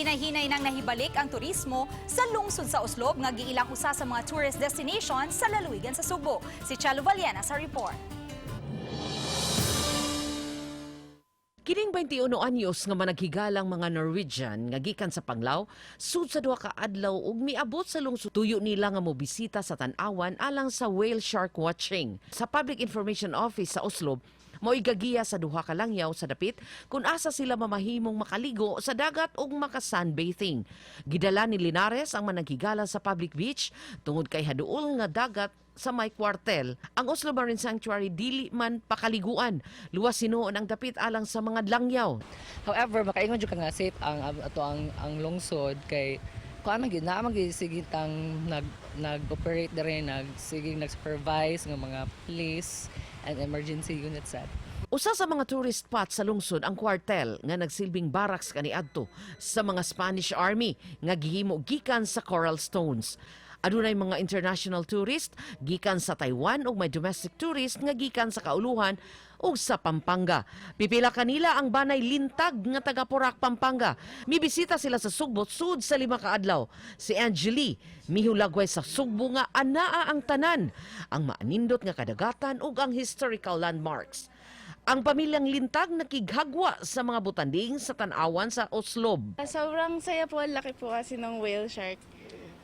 Hinay-hinay nang nahibalik ang turismo sa lungsod sa Oslob nga giilang usa sa mga tourist destination sa lalawigan sa Subo. Si Chelo Valiana sa report. Kining 21 anyos nga managhigalang mga Norwegian nga gikan sa Panglao, sud sa duha ka adlaw ug miabot sa lungsod tuyo nila nga mobisita sa tan-awan alang sa whale shark watching. Sa Public Information Office sa Oslob, mo'y gagiya sa duha ka langyaw sa dapit kung asa sila mamahimong makaligo sa dagat ug maka-sunbathing. Gidala ni Linares ang managhigala sa public beach tungod kay haduol nga dagat sa may kwartel. Ang Oslo Marine Sanctuary dili man pakaliguan. Luwas sinuon ang dapit alang sa mga langyaw. However, makaingon jud ka nga safe ang lungsod kay kuan man gyud na sigitang nag-operate dere nag-supervise ng mga police and emergency units at Usa sa mga tourist spot sa lungsod ang kwartel nga nagsilbing barracks kaniadto sa mga Spanish Army nga gihimo gikan sa coral stones. Adunay mga international tourist gikan sa Taiwan ug may domestic tourist nga gikan sa Kauluhan ug sa Pampanga. Pipila kanila ang banay lintag nga taga Porac, Pampanga. Mibisita sila sa Sugbot sud sa 5 ka adlaw. Si Angeli mihulagway sa Sugbo nga anaa ang tanan, ang maanindot nga kadagatan ug ang historical landmarks. Ang pamilyang lintag nakighagwa sa mga butanding sa tan-awan sa Oslob. Sobrang saya po, laki po kasi ng whale shark.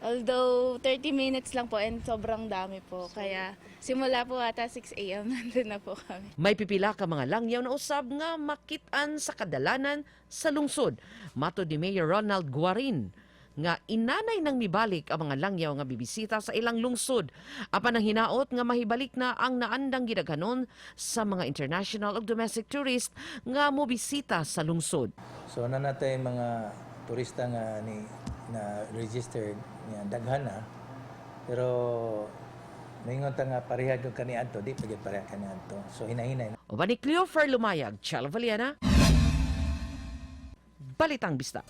Although 30 minutes lang po and sobrang dami po. Kaya simula po ata 6 a.m. nandun na po kami. May pipila ka mga langyaw na usab nga makit-an sa kadalanan sa lungsod. Matod ni Mayor Ronald Guarin nga inanay nang mibalik ang mga langyaw nga bibisita sa ilang lungsod. Apan ang hinaot nga mahibalik na ang naandang gidaghanon sa mga international ug domestic tourist nga mobisita sa lungsod. So na natay mga turista nga na registered nga daghan na, pero maingon ta nga parehag yung kaniadto, di pagid pareha kaniadto. So hinahinay. Uban ni Cleofer Lumayag, Chelo Valiana, Balitang Bista.